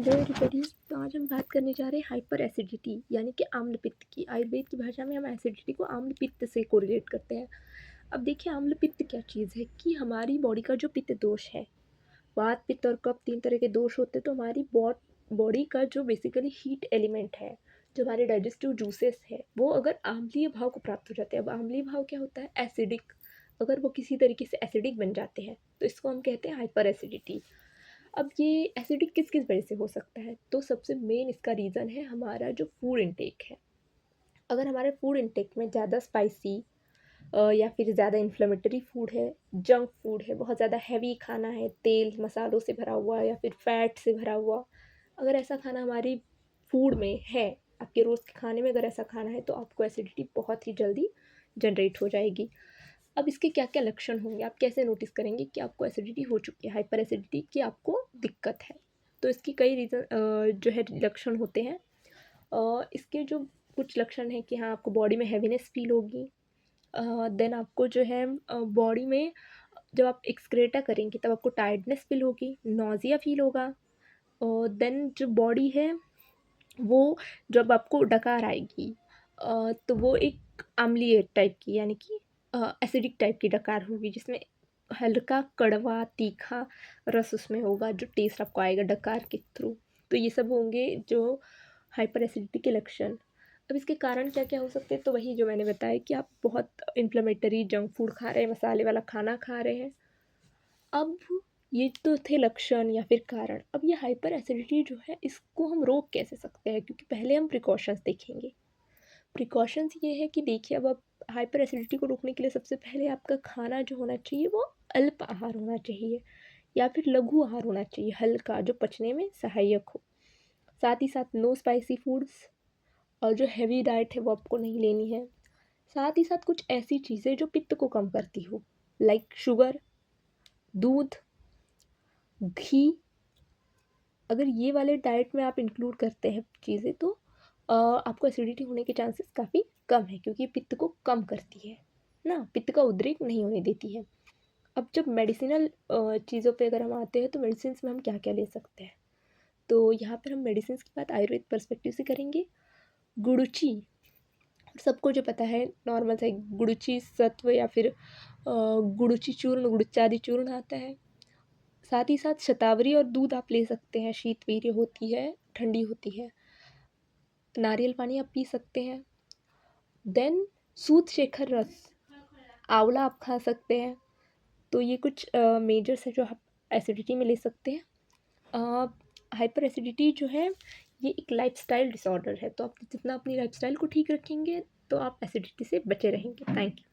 Hello everybody. तो आज हम बात करने जा रहे हैं हाइपर एसिडिटी यानी कि आम्ल पित्त की। आयुर्वेद की भाषा में हम एसिडिटी को आम्ल पित्त से कोरिलेट करते हैं। अब देखिए आम्ल पित्त क्या चीज़ है कि हमारी बॉडी का जो पित्त दोष है, वात पित्त और कफ 3 तरह के दोष होते हैं। तो हमारी बॉडी का जो बेसिकली हीट एलिमेंट है, जो हमारे डाइजेस्टिव जूसेस है, वो अगर अम्लीय भाव को प्राप्त हो जाते हैं। अब अम्लीय भाव क्या होता है? एसिडिक। अगर वो किसी तरीके से एसिडिक बन जाते हैं तो इसको हम कहते हैं हाइपर एसिडिटी। अब ये एसिडिक किस किस वजह से हो सकता है? तो सबसे मेन इसका रीज़न है हमारा जो फूड इनटेक है। अगर हमारे फूड इनटेक में ज़्यादा स्पाइसी या फिर ज़्यादा इन्फ्लेमेटरी फूड है, जंक फूड है, बहुत ज़्यादा हैवी खाना है, तेल मसालों से भरा हुआ या फिर फैट से भरा हुआ, अगर ऐसा खाना हमारी फूड में है, आपके रोज़ के खाने में अगर ऐसा खाना है, तो आपको एसिडिटी बहुत ही जल्दी जनरेट हो जाएगी। अब इसके क्या-क्या लक्षण होंगे? आप कैसे नोटिस करेंगे कि आपको एसिडिटी हो चुकी है, हाइपर एसिडिटी की आपको दिक्कत है? तो इसकी कई रीज़न जो है लक्षण होते हैं। इसके जो कुछ लक्षण हैं कि हाँ, आपको बॉडी में हैवीनेस फ़ील होगी। देन आपको जो है बॉडी में जब आप एक्सक्रेटा करेंगे तब आपको टायर्डनेस फ़ील होगी, नॉज़िया फ़ील होगा। देन जो बॉडी है वो जब आपको डकार आएगी तो वो एक अम्लीय टाइप की यानी कि एसिडिक टाइप की डकार होगी, जिसमें हल्का कड़वा तीखा रस उसमें होगा, जो टेस्ट आपको आएगा डकार के थ्रू। तो ये सब होंगे जो हाइपर एसिडिटी के लक्षण। अब इसके कारण क्या क्या हो सकते हैं? तो वही जो मैंने बताया कि आप बहुत इन्फ्लेमेटरी जंक फूड खा रहे हैं, मसाले वाला खाना खा रहे हैं। अब ये तो थे लक्षण या फिर कारण। अब ये हाइपर एसिडिटी जो है इसको हम रोक कैसे सकते हैं? क्योंकि पहले हम प्रिकॉशंस देखेंगे। प्रिकॉशंस ये है कि देखिए, अब आप हाइपर एसिडिटी को रोकने के लिए सबसे पहले आपका खाना जो होना चाहिए वो अल्प आहार होना चाहिए या फिर लघु आहार होना चाहिए, हल्का, जो पचने में सहायक हो। साथ ही साथ नो स्पाइसी फूड्स, और जो हेवी डाइट है वो आपको नहीं लेनी है। साथ ही साथ कुछ ऐसी चीज़ें जो पित्त को कम करती हो, लाइक शुगर, दूध, घी। अगर ये वाले डाइट में आप इंक्लूड करते हैं चीज़ें तो आपको एसिडिटी होने के चांसेस काफ़ी कम है, क्योंकि पित्त को कम करती है ना, पित्त का उद्रेक नहीं होने देती है। अब जब मेडिसिनल चीज़ों पे अगर हम आते हैं तो मेडिसिन्स में हम क्या क्या ले सकते हैं? तो यहाँ पर हम मेडिसिन्स की बात आयुर्वेद पर्सपेक्टिव से करेंगे। गुड़ुचि, सबको जो पता है नॉर्मल सा एक गुड़ुचि सत्व या फिर गुड़ुचि चूर्ण, गुड़ुचादि चूर्ण आता है। साथ ही साथ शतावरी और दूध आप ले सकते हैं, शीतवीर्य होती है, ठंडी होती है। नारियल पानी आप पी सकते हैं। देन सूत शेखर रस, आंवला आप खा सकते हैं। तो ये कुछ मेजर्स है जो आप एसिडिटी में ले सकते हैं। हाइपर एसिडिटी जो है ये एक लाइफस्टाइल डिसऑर्डर है, तो आप जितना अपनी लाइफस्टाइल को ठीक रखेंगे तो आप एसिडिटी से बचे रहेंगे। Thank you.